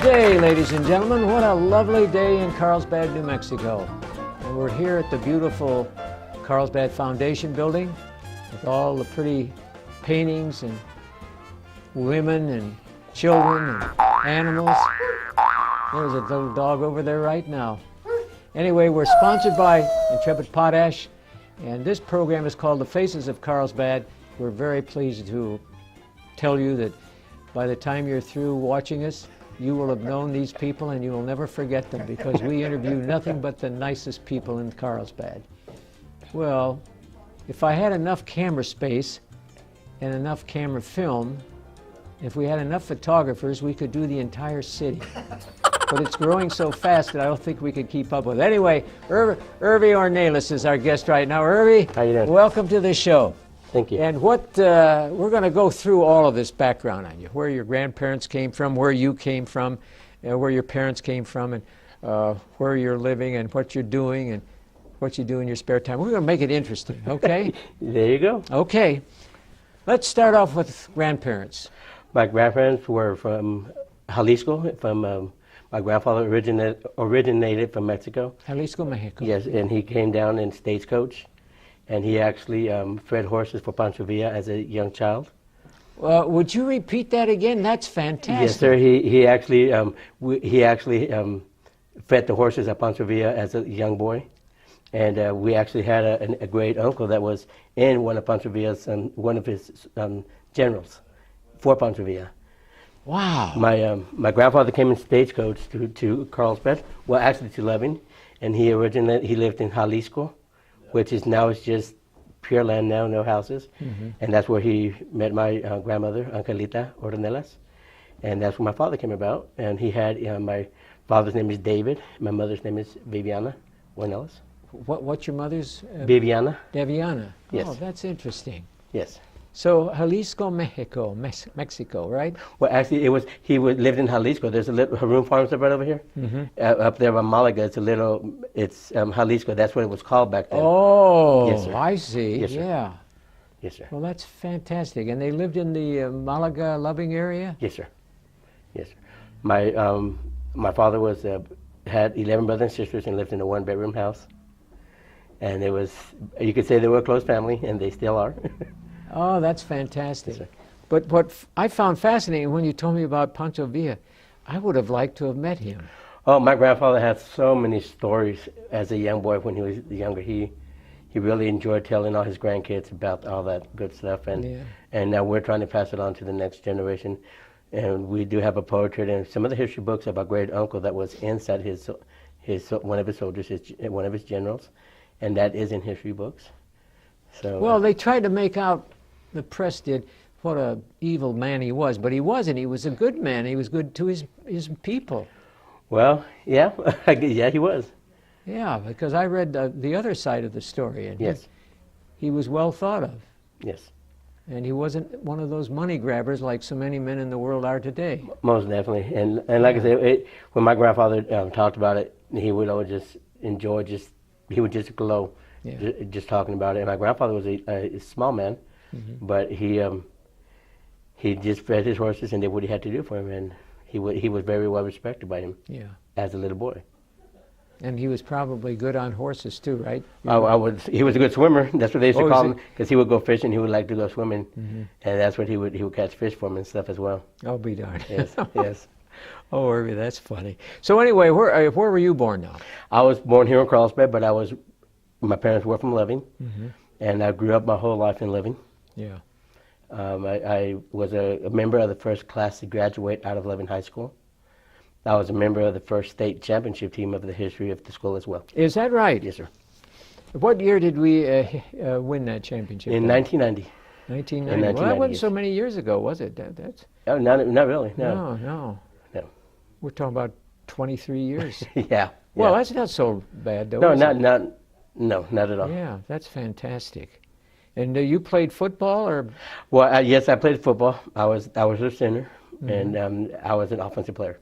day, ladies and gentlemen. What a lovely day in Carlsbad, New Mexico. And we're here at the beautiful Carlsbad Foundation building with all the pretty paintings and women and children and animals. There's a little dog over there right now. Anyway, we're sponsored by Intrepid Potash, and this program is called The Faces of Carlsbad. We're very pleased to tell you that by the time you're through watching us, you will have known these people and you will never forget them, because we interview nothing but the nicest people in Carlsbad. Well, if I had enough camera space and enough camera film, if we had enough photographers, we could do the entire city. But it's growing so fast that I don't think we could keep up with it. Anyway, Ervie Ornelos is our guest right now. Ervie, how you doing? Welcome to the show. Thank you. And we're going to go through all of this background on you, where your grandparents came from, where you came from, where your parents came from, and where you're living, and what you're doing, and what you do in your spare time. We're going to make it interesting, okay? There you go. Okay. Let's start off with grandparents. My grandparents were from Jalisco. My grandfather originated from Mexico. Jalisco, Mexico. Yes, and he came down in stagecoach. And he actually fed horses for Pancho Villa as a young child. Would you repeat that again? That's fantastic. Yes, sir. He actually fed the horses at Pancho Villa as a young boy, and we actually had a great uncle that was in one of Pancho Villa's one of his generals for Pancho Villa. Wow. My grandfather came in stagecoach to Carlsbad, well, actually to Loving, and he lived in Jalisco, which is now it's just pure land now, no houses. Mm-hmm. And that's where he met my grandmother, Angelita Ornelas. And that's where my father came about. And he had, my father's name is David. My mother's name is Viviana Ornelas. What's your mother's? Viviana. Viviana. Yes. Oh, that's interesting. Yes. So Jalisco, Mexico, right? Well, actually, he lived in Jalisco. There's a little Haroon Farms right over here, up there by Malaga. It's Jalisco. That's what it was called back then. Oh, yes, sir. I see. Yes, sir. Yeah. Yes, sir. Well, that's fantastic. And they lived in the Malaga, Loving area? Yes, sir. Yes, sir. My father had 11 brothers and sisters and lived in a one-bedroom house. And you could say they were a close family, and they still are. Oh, that's fantastic. Yes, but what I found fascinating when you told me about Pancho Villa, I would have liked to have met him. Oh, my grandfather had so many stories as a young boy when he was younger. He really enjoyed telling all his grandkids about all that good stuff, and now we're trying to pass it on to the next generation. And we do have a portrait and some of the history books of our great uncle that was inside one of his soldiers, one of his generals, and that is in history books. So, well, they tried to make out, the press did, what a evil man he was, but he wasn't. He was a good man. He was good to his people. Well, yeah, yeah, he was. Yeah, because I read the other side of the story, and yes, he was well thought of. Yes. And he wasn't one of those money grabbers like so many men in the world are today. Most definitely. And like I said, when my grandfather talked about it, he would always just enjoy, he would just glow. Yeah. Just talking about it. And my grandfather was a small man, but he just fed his horses and did what he had to do for him, and he was very well respected by him. Yeah. As a little boy. And he was probably good on horses too, right? He was a good swimmer. That's what they used to call him, because he would go fishing. He would like to go swimming, and that's what he would catch fish for him and stuff as well. Oh, be darned. Yes. Yes. Oh, Ervie, that's funny. So anyway, where were you born now? I was born here in Carlsbad, but my parents were from Loving, and I grew up my whole life in Loving. Yeah. I was a member of the first class to graduate out of Loving High School. I was a member of the first state championship team of the history of the school as well. Is that right? Yes, sir. What year did we win that championship? In 1990. 1990. Well, that wasn't so many years ago, was it? That's. Oh, not really. No. No. We're talking about 23 years. Yeah. Well, that's not so bad, though. No, not at all. Yeah, that's fantastic. And you played football, or? Well, yes, I played football. I was a center, and I was an offensive player.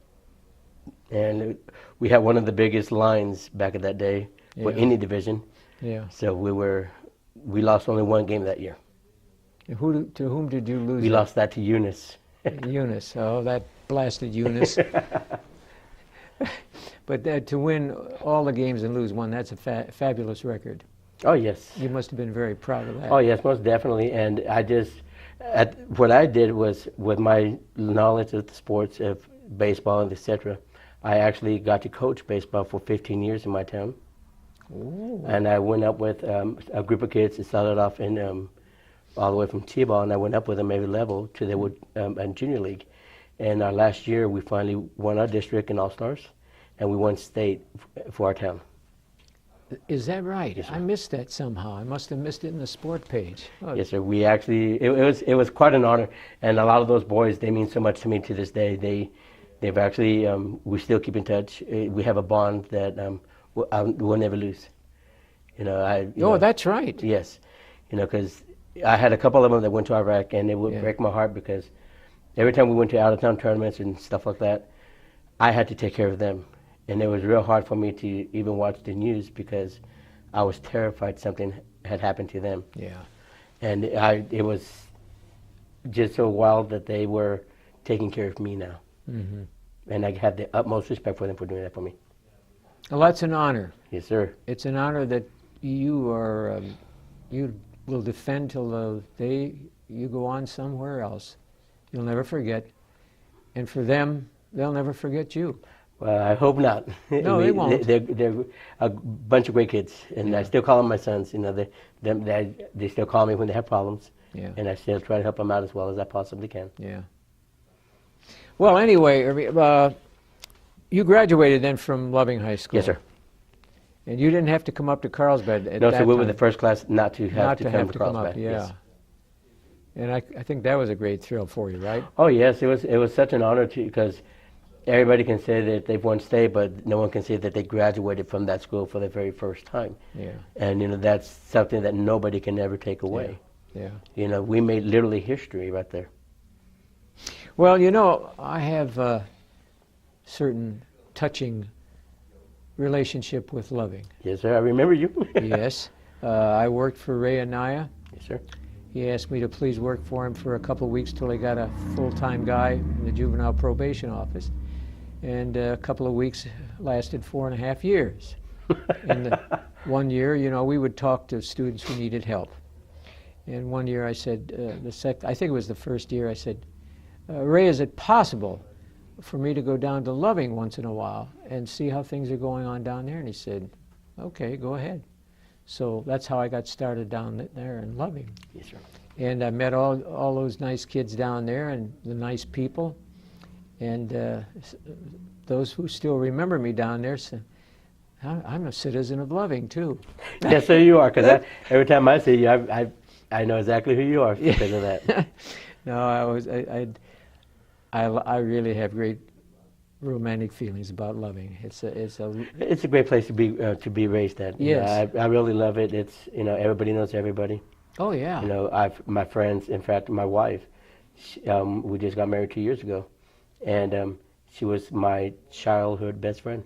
And we had one of the biggest lines back in that day for any division. Yeah. So we lost only one game that year. To whom did you lose? We lost that to Eunice. Eunice. Oh, that blasted Eunice. But to win all the games and lose one, that's a fabulous record. Oh, yes. You must have been very proud of that. Oh, yes, most definitely. And what I did was, with my knowledge of the sports of baseball and etc., I actually got to coach baseball for 15 years in my town. Ooh. And I went up with a group of kids that started off in all the way from T-ball, and I went up with them every level to they would and junior league. And our last year, we finally won our district in All-Stars, and we won state for our town. Is that right? Yes, sir. I missed that somehow. I must have missed it in the sport page. Oh. Yes, sir. We actually, it was quite an honor, and a lot of those boys, they mean so much to me to this day. They've actually, we still keep in touch. We have a bond that we'll never lose. You know, that's right. Yes, you know, because I had a couple of them that went to Iraq, and it would break my heart because every time we went to out-of-town tournaments and stuff like that, I had to take care of them. And it was real hard for me to even watch the news because I was terrified something had happened to them. Yeah. And it was just so wild that they were taking care of me now. Mm-hmm. And I have the utmost respect for them for doing that for me. Well, that's an honor. Yes, sir. It's an honor that you are, you will defend till the day you go on somewhere else. You'll never forget. And for them, they'll never forget you. Well, I hope not. No, they won't. They're a bunch of great kids, and I still call them my sons. You know, they still call me when they have problems, and I still try to help them out as well as I possibly can. Yeah. Well, anyway, you graduated then from Loving High School. Yes, sir. And you didn't have to come up to Carlsbad at No, that so we time. were the first class not to have to come to up. Carlsbad. Yeah. Yes. And I think that was a great thrill for you, right? Oh yes, it was such an honor because everybody can say that they've won state, but no one can say that they graduated from that school for the very first time. Yeah. And you know that's something that nobody can ever take away. Yeah. You know, we made literally history right there. Well, you know, I have a certain touching relationship with Loving. Yes, sir. I remember you. Yes. I worked for Ray Anaya. Yes, sir. He asked me to please work for him for a couple of weeks till he got a full-time guy in the juvenile probation office. And a couple of weeks lasted 4.5 years. And the 1 year, you know, we would talk to students who needed help. And 1 year I said, I think it was the first year, I said, Ray, is it possible for me to go down to Loving once in a while and see how things are going on down there? And he said, okay, go ahead. So that's how I got started down there in Loving. Yes, sir. And I met all those nice kids down there and the nice people. And those who still remember me down there say, I'm a citizen of Loving, too. Yes, so you are, because every time I see you, I know exactly who you are because of that. No, I really have great romantic feelings about Loving. It's a great place to be raised at. Yes. I really love it. It's, you know, everybody knows everybody. Oh yeah. You know, my friends, in fact, my wife, we just got married 2 years ago, and she was my childhood best friend.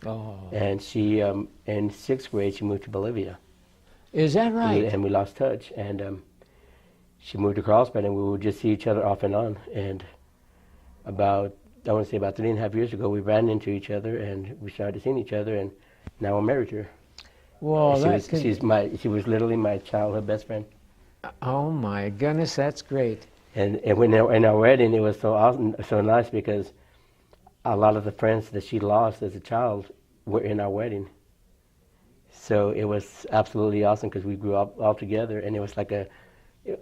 Oh. And she, in 6th grade, she moved to Bolivia. Is that right? And we lost touch, and she moved to Carlsbad, and we would just see each other off and on. And I want to say about 3.5 years ago, we ran into each other, and we started seeing each other, and now I'm married to her. Well, she was literally my childhood best friend. Oh my goodness, that's great. And when in our wedding, it was so awesome, so nice because a lot of the friends that she lost as a child were in our wedding. So it was absolutely awesome because we grew up all together, and it was like it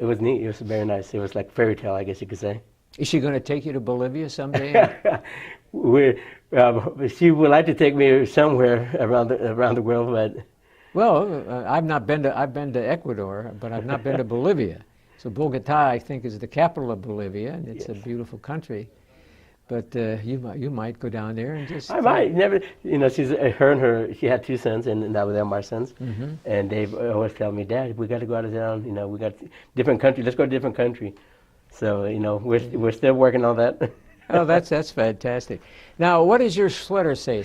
was neat. It was very nice. It was like fairy tale, I guess you could say. Is she going to take you to Bolivia someday? She would like to take me somewhere around the world, but. Well, I've been to Ecuador, but I've not been to Bolivia. So Bogota, I think, is the capital of Bolivia, and it's a beautiful country. But you might go down there and just. I might never. You know, she had 2 sons, and now they're my sons. Mm-hmm. And they've always tell me, Dad, we got to go out of town. You know, we got different country. Let's go to a different country. So you know, we're still working on that. Oh, that's fantastic. Now, what does your sweater say,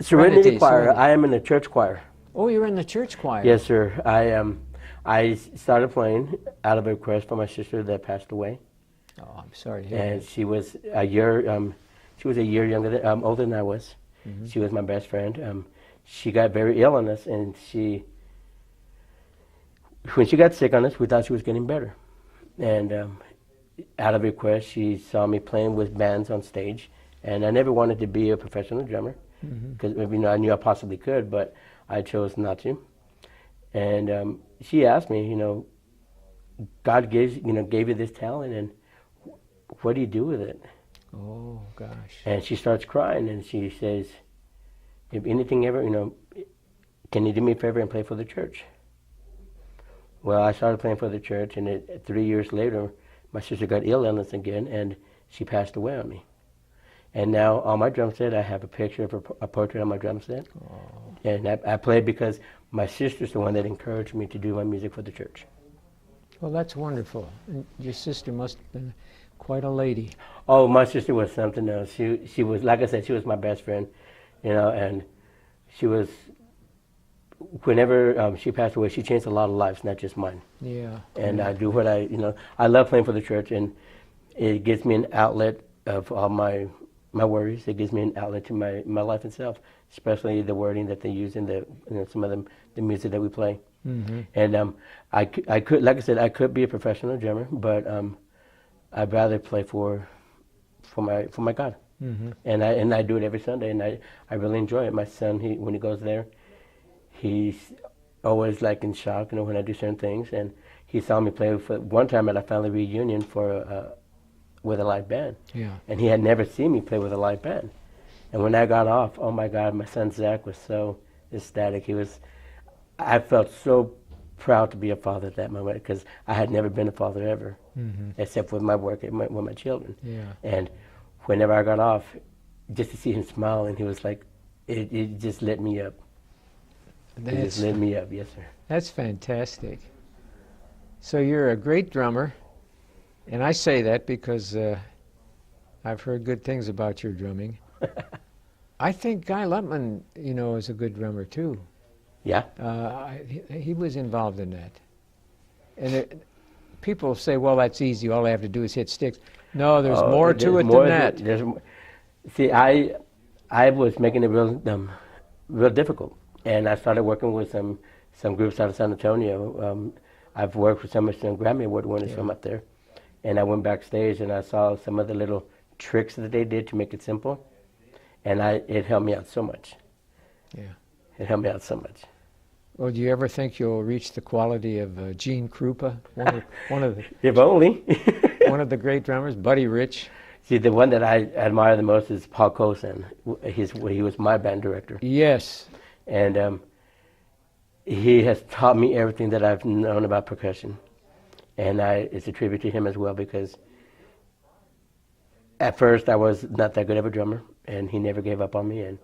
Serenity Choir. I am in the church choir. Oh, you're in the church choir. Yes, sir. I started playing out of a request from my sister that passed away. Oh, I'm sorry to hear And that. she was a year She was a year older than I was. Mm-hmm. She was my best friend. She got very ill on us, and when she got sick on us, we thought she was getting better. And out of request, she saw me playing with bands on stage, and I never wanted to be a professional drummer because I knew I possibly could, but I chose not to. And she asked me, God gave you this talent, and what do you do with it? Oh gosh! And she starts crying, and she says, "If anything ever, can you do me a favor and play for the church?" Well, I started playing for the church, and 3 years later, my sister got illness again, and she passed away on me. And now on my drum set, I have a picture of a portrait on my drum set. Oh. And I play because my sister's the one that encouraged me to do my music for the church. Well, that's wonderful. And your sister must have been quite a lady. Oh, my sister was something else. She was, like I said, she was my best friend, and she was, whenever she passed away, she changed a lot of lives, not just mine. Yeah. And I do what I love playing for the church, and it gives me an outlet of all my worries. It gives me an outlet to my life itself, especially the wording that they use in some of the music that we play. Mm-hmm. And I could, like I said, I could be a professional drummer, but I'd rather play for my God. Mm-hmm. And I do it every Sunday, and I really enjoy it. My son, when he goes there, he's always like in shock, when I do certain things. And he saw me play for one time at a family reunion with a live band. Yeah. And he had never seen me play with a live band. And when I got off, oh my God, my son Zach was so ecstatic. I felt so proud to be a father at that moment because I had never been a father ever, except with my work with my children. Yeah. And whenever I got off, just to see him smile, and he was like, it just lit me up. It just lit me up, yes, sir. That's fantastic. So you're a great drummer, and I say that because I've heard good things about your drumming. I think Guy Lutman, is a good drummer too. Yeah. He was involved in that. And people say, well, that's easy. All I have to do is hit sticks. No, there's more to it than that. See, I was making it real difficult. And I started working with some groups out of San Antonio. I've worked with some Grammy Award winners from up there. And I went backstage and I saw some of the little tricks that they did to make it simple. And it helped me out so much. Yeah. It helped me out so much. Well, do you ever think you'll reach the quality of Gene Krupa, one of the if only one of the great drummers, Buddy Rich? See, the one that I admire the most is Paul Cosen. He was my band director. Yes. And he has taught me everything that I've known about percussion, and it's a tribute to him as well because at first I was not that good of a drummer, and he never gave up on me, and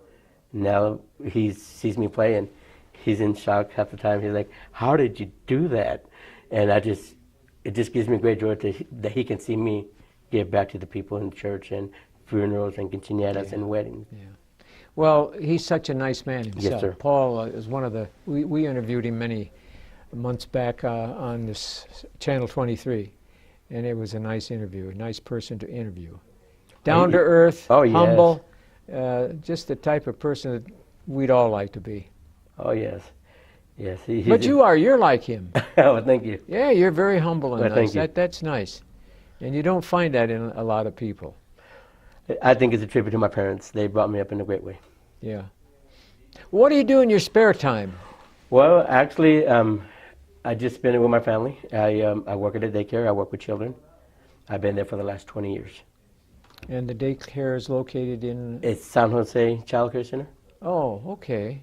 now he sees me play and he's in shock half the time. He's like, "How did you do that?" And it just gives me great joy that he can see me give back to the people in church and funerals and quinceañeras and weddings. Yeah. Well, he's such a nice man himself. Yes, sir. Paul is one of we interviewed him many months back on this Channel 23, and it was a nice interview, a nice person to interview. Down to earth, humble, just the type of person that we'd all like to be. Oh, yes. Yes. But you're like him. Oh, thank you. Yeah, you're very humble and nice. Thank you. That's nice. And you don't find that in a lot of people. I think it's a tribute to my parents. They brought me up in a great way. Yeah. What do you do in your spare time? Well, actually, I just spend it with my family. I work at a daycare. I work with children. I've been there for the last 20 years. And the daycare is located in? It's San Jose Child Care Center. Oh, okay.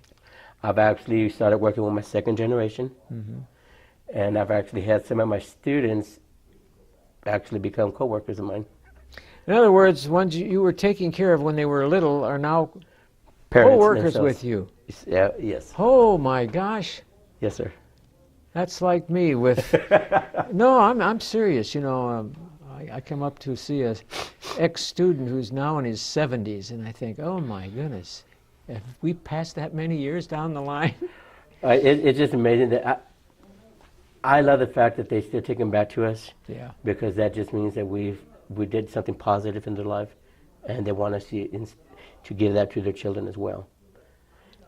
I've actually started working with my second generation. Mm-hmm. And I've actually had some of my students actually become co-workers of mine. In other words, ones you were taking care of when they were little are now Parents co-workers themselves. with you. Yeah, yes. Oh my gosh. Yes, sir. That's like me with. No, I'm serious. I come up to see a ex-student who's now in his 70s, and I think, oh my goodness, have we passed that many years down the line? It's just amazing that I love the fact that they still take them back to us. Yeah. Because that just means that we did something positive in their life, and they want us to give that to their children as well.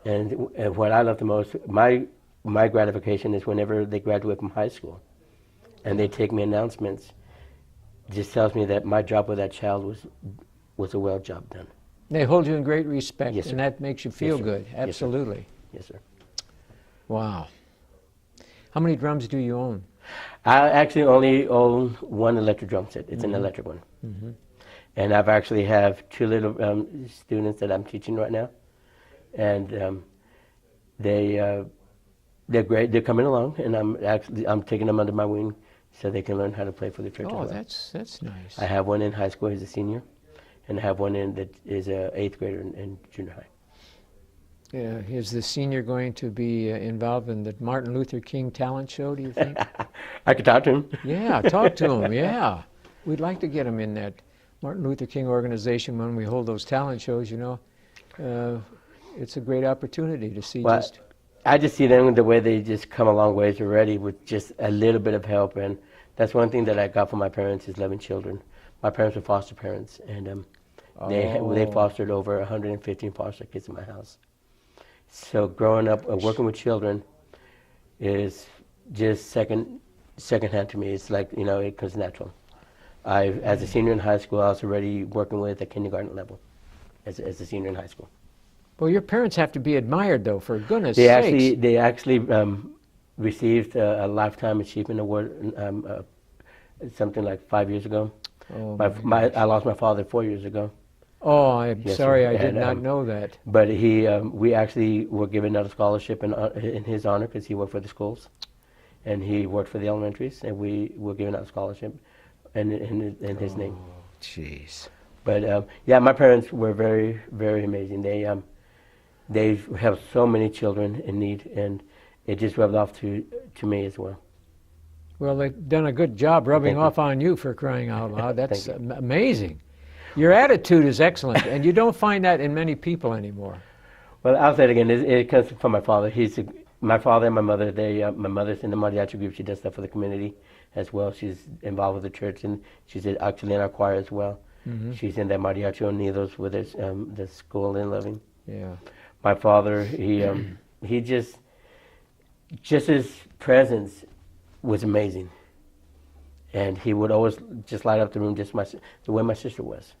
And what I love the most, my gratification is whenever they graduate from high school, and they take me announcements. Just tells me that my job with that child was a well job done. They hold you in great respect, Yes, sir. and that makes you feel Yes, sir. good. Absolutely. Yes, sir. Wow. How many drums do you own? I actually only own one electric drum set. It's an electric one. Mm-hmm. And I've actually have two little students that I'm teaching right now. And they're great. They're coming along, and I'm taking them under my wing so they can learn how to play for the church. Oh, as well. that's nice. I have one in high school. He's a senior, and I have one that is a 8th grader in junior high. Yeah, is the senior going to be involved in the Martin Luther King talent show, do you think? I could talk to him. Yeah, talk to him, yeah. We'd like to get him in that Martin Luther King organization when we hold those talent shows, you know. It's a great opportunity to see just... I just see them the way they just come a long ways already with just a little bit of help. And that's one thing that I got from my parents is loving children. My parents were foster parents, and they fostered over 115 foster kids in my house. So growing up working with children is just second hand to me. It's like, you know, it comes natural. As a senior in high school, I was already working with at kindergarten level as a senior in high school. Well, your parents have to be admired, though, for goodness They sakes. they actually received a Lifetime Achievement Award something like 5 years ago. Oh, I lost my father 4 years ago. Oh, I'm Yes, sorry, sir. I did And, not know that. But we actually were given another scholarship in his honor because he worked for the schools, and he worked for the elementaries, and we were given that scholarship in his name. Jeez. But yeah, my parents were very, very amazing. They have so many children in need, and it just rubbed off to me as well. Well, they've done a good job rubbing off on you, for crying out loud. That's amazing. Your attitude is excellent, and you don't find that in many people anymore. Well, I'll say it again. It comes from my father. My father and my mother. My mother's in the mariachi group. She does stuff for the community as well. She's involved with the church, and she's actually in our choir as well. Mm-hmm. She's in the Mariachi Unidos with the school in Loving. Yeah. My father, he just his presence was amazing, and he would always just light up the room just the way my sister was,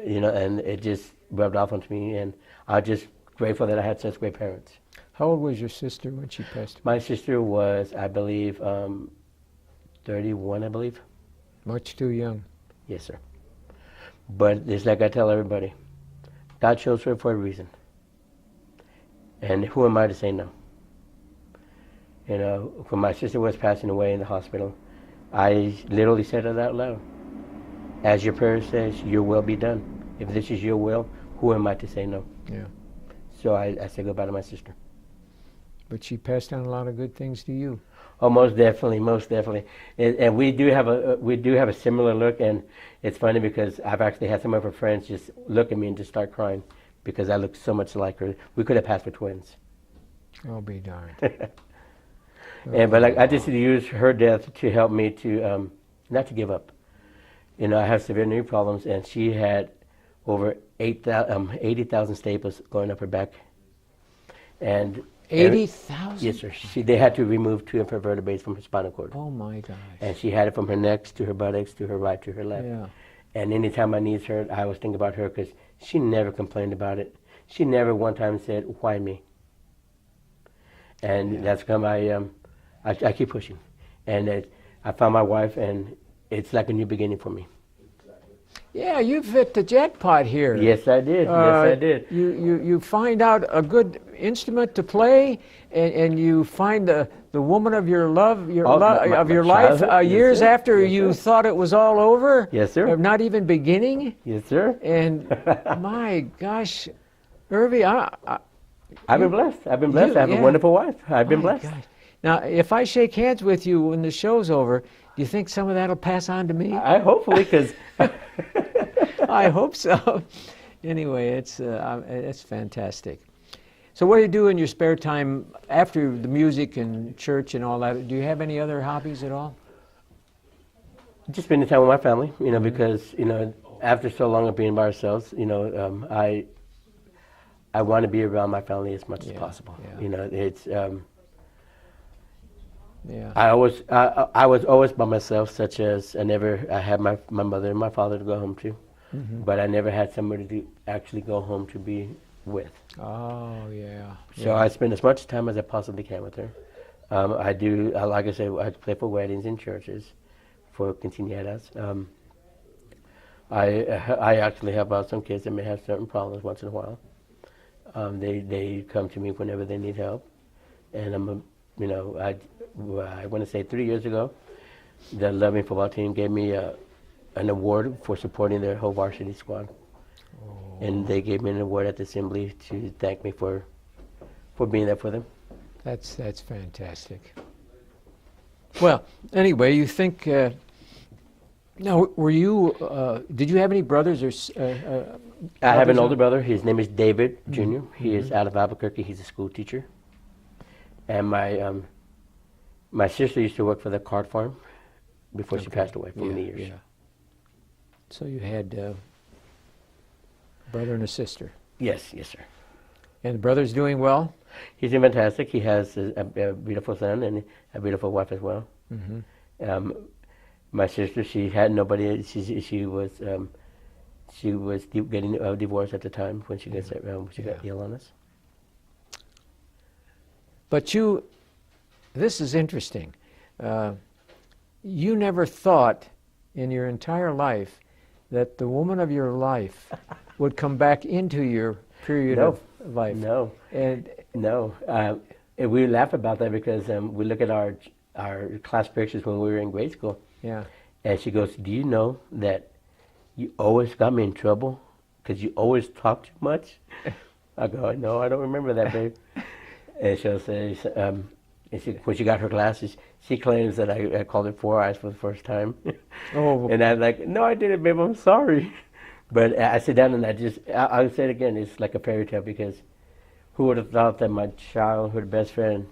you know, and it just rubbed off onto me, and I'm just grateful that I had such great parents. How old was your sister when she passed away? My sister was, I believe, 31, I believe. Much too young. Yes, sir. But it's like I tell everybody, God chose her for a reason. And who am I to say no? You know, when my sister was passing away in the hospital, I literally said it out loud. As your prayer says, your will be done. If this is your will, who am I to say no? Yeah. So I said goodbye to my sister. But she passed on a lot of good things to you. Oh, most definitely, most definitely. And we do have a similar look, and it's funny because I've actually had some of her friends just look at me and just start crying because I look so much like her. We could have passed for twins. I'll be darned. But like I just use her death to help me to not to give up. You know, I have severe knee problems, and she had over 80,000 staples going up her back. And 80,000? Yes, sir. They had to remove 2 of her vertebrae from her spinal cord. Oh my gosh. And she had it from her neck to her buttocks to her right to her left. Yeah. And anytime my knees hurt, I always think about her because she never complained about it. She never one time said, "Why me?" And that's come. I keep pushing, and I found my wife, and it's like a new beginning for me. Yeah, you've hit the jackpot here. Yes, I did. Yes, I did. You find out a good instrument to play, and you find the woman of your love, your life, years after you thought it was all over. Yes, sir. Not even beginning. Yes, sir. And my gosh, Ervie, I've been blessed. I've been blessed. I have a wonderful wife. I've been blessed. Gosh. Now, if I shake hands with you when the show's over, do you think some of that'll pass on to me? I hopefully, because I hope so. Anyway, it's fantastic. So what do you do in your spare time after the music and church and all that? Do you have any other hobbies at all? just spending time with my family, you know, because, you know, after so long of being by ourselves, I want to be around my family as much as possible. Yeah. It's Yeah. I was always by myself, such as I had my mother and my father to go home to, but I never had somebody to actually go home to be with. Oh, yeah. So I spend as much time as I possibly can with her. I do, like I said, I play for weddings and churches for quinceañeras. I actually help out some kids that may have certain problems once in a while. They come to me whenever they need help, and I want to say 3 years ago, the Loving football team gave me an award for supporting their whole varsity squad, and they gave me an award at the assembly to thank me for being there for them. That's fantastic. Well, anyway, you think. Now, were you? Did you have any brothers or? I have an older brother. His name is David Jr. He is out of Albuquerque. He's a school teacher. And my sister used to work for the card farm before she passed away for many years. Yeah. So you had a brother and a sister. Yes, sir. And the brother's doing well? He's doing fantastic. He has a beautiful son and a beautiful wife as well. My sister, she had nobody. She was getting a divorce at the time when she got ill on us. But this is interesting. You never thought in your entire life that the woman of your life would come back into your period of life. No. And we laugh about that because we look at our class pictures when we were in grade school. Yeah. And she goes, "Do you know that you always got me in trouble because you always talk too much?" I go, "No, I don't remember that, babe." And she'll say, when she got her glasses, she claims that I called her Four Eyes for the first time. Oh. And I'm like, "No, I didn't, babe. I'm sorry." But I sit down and I'll say it again. It's like a fairy tale because who would have thought that my childhood best friend,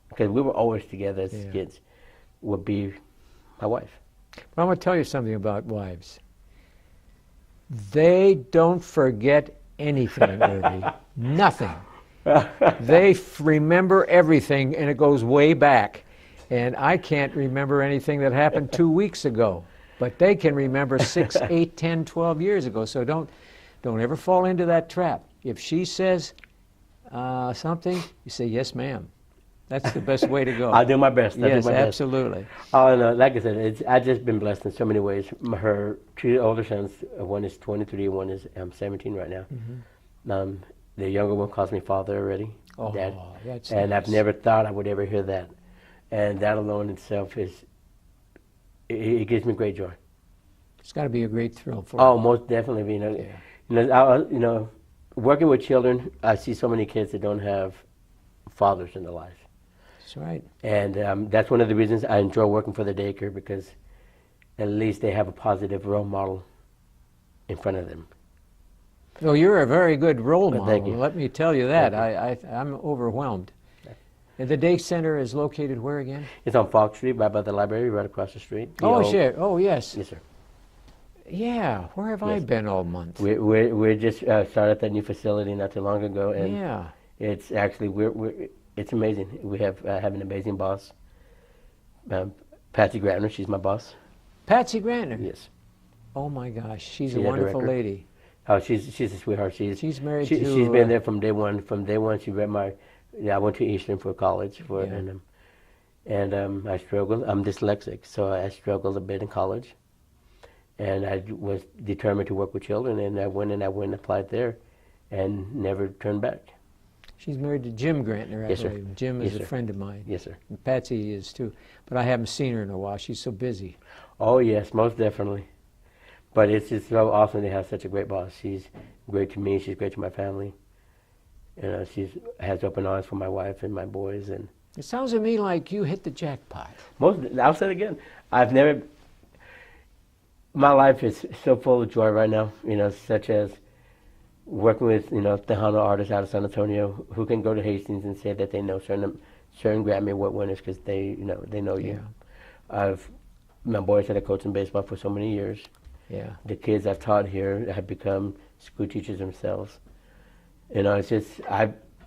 because we were always together as kids, would be my wife. Well, I'm going to tell you something about wives. They don't forget anything, Ervie. Nothing. They remember everything, and it goes way back. And I can't remember anything that happened 2 weeks ago. But they can remember 6, 8, 10, 12 years ago. So don't ever fall into that trap. If she says something, you say, "Yes, ma'am." That's the best way to go. I'll do my best. Yes, absolutely. Oh, no, like I said, I've just been blessed in so many ways. Her two older sons, one is 23, one is 17 right now. The younger one calls me father already, Dad. That's and nice. I've never thought I would ever hear that. And that alone itself it gives me great joy. It's got to be a great thrill for Oh, you. most definitely. Working with children, I see so many kids that don't have fathers in their life. That's right. And that's one of the reasons I enjoy working for the daycare, because at least they have a positive role model in front of them. Well, you're a very good role model. Thank you. Let me tell you that. I'm overwhelmed. And the day center is located where again? It's on Fox Street, right by the library, right across the street. Oh, sure. Oh, yes. Yes, sir. Yeah. Where have I been all month? We just started that new facility not too long ago, and it's actually it's amazing. We have an amazing boss, Patsy Grantner. She's my boss. Patsy Grantner. Yes. Oh my gosh, she's a wonderful lady. Oh, she's a sweetheart. She's married to. She's been there from day one. From day one, she read my. I went to Eastern for college and I struggled. I'm dyslexic, so I struggled a bit in college, and I was determined to work with children, and I went and applied there, and never turned back. She's married to Jim Grantner, I Yes, sir. believe. Jim is a friend of mine. Yes, sir. And Patsy is too, but I haven't seen her in a while. She's so busy. Oh yes, most definitely. But it's just so awesome to have such a great boss. She's great to me. She's great to my family. She has open arms for my wife and my boys. And it sounds to me like you hit the jackpot. I'll say it again. My life is so full of joy right now. Such as working with Tejano artists out of San Antonio who can go to Hastings and say that they know certain Grammy Award winners because they know you. Yeah. My boys had a coach in baseball for so many years. Yeah. The kids I've taught here have become school teachers themselves. You know, it's just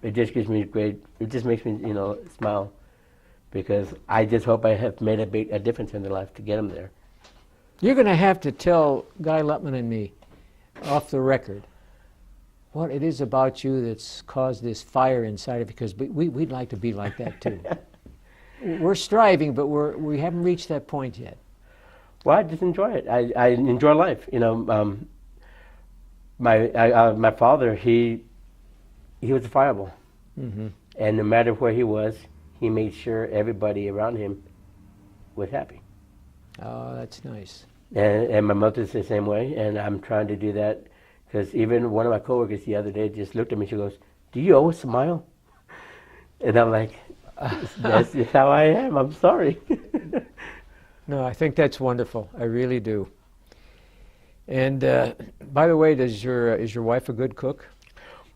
it just gives me it just makes me, you know, smile, because I just hope I have made a difference in their life to get them there. You're going to have to tell Guy Lutman and me, off the record, what it is about you that's caused this fire inside of you, because we'd like to be like that too. We're striving, but we haven't reached that point yet. Well, I just enjoy it. I enjoy life. You know, my father, he was a fireball. Mm-hmm. And no matter where he was, he made sure everybody around him was happy. Oh, that's nice. And my mother's the same way, and I'm trying to do that, because even one of my coworkers the other day just looked at me, she goes, "Do you always smile?" And I'm like, that's just how I am, I'm sorry. No, I think that's wonderful. I really do. And by the way, is your wife a good cook?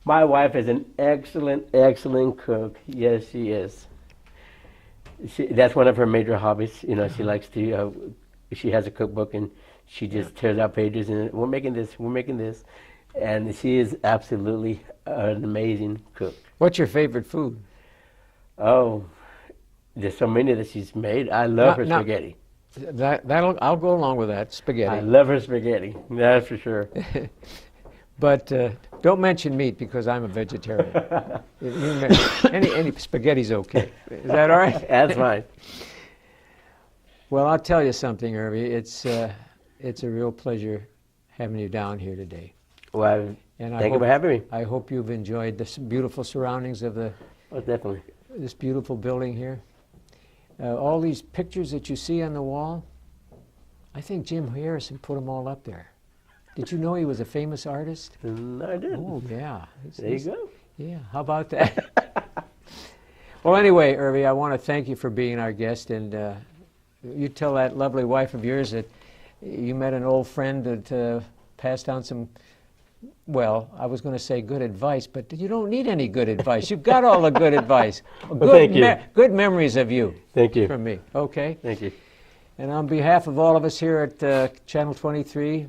My wife is an excellent, excellent cook. Yes, she is. That's one of her major hobbies. You know, she likes to, she has a cookbook and she just tears out pages and we're making this. And she is absolutely an amazing cook. What's your favorite food? Oh, there's so many that she's made. I love her spaghetti. I'll go along with that, spaghetti. I love her spaghetti, that's for sure. But don't mention meat, because I'm a vegetarian. Any spaghetti's okay. Is that all right? That's fine. Well, I'll tell you something, Ervie. It's a real pleasure having you down here today. Well, and thank you for having me. I hope you've enjoyed the beautiful surroundings of definitely. This beautiful building here. All these pictures that you see on the wall, I think Jim Harrison put them all up there. Did you know he was a famous artist? No, I didn't. Oh, yeah. There you go. Yeah, how about that? Well, anyway, Ervie, I want to thank you for being our guest, and you tell that lovely wife of yours that you met an old friend that passed down some, well, I was going to say good advice, but you don't need any good advice. You've got all the good advice. Well, thank you. Good memories of you. Thank you. From me. Okay? Thank you. And on behalf of all of us here at Channel 23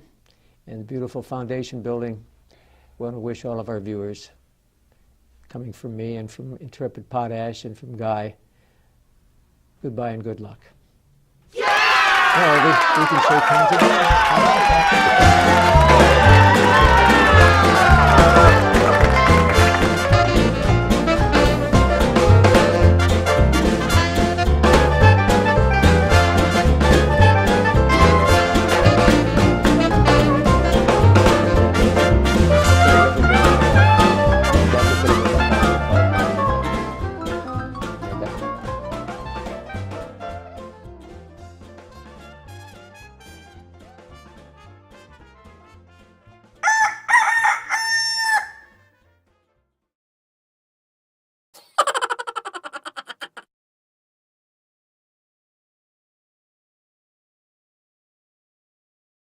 and the beautiful Foundation building, I want to wish all of our viewers, coming from me and from Intrepid Potash and from Guy, goodbye and good luck. Yeah! Oh, we can shake hands again.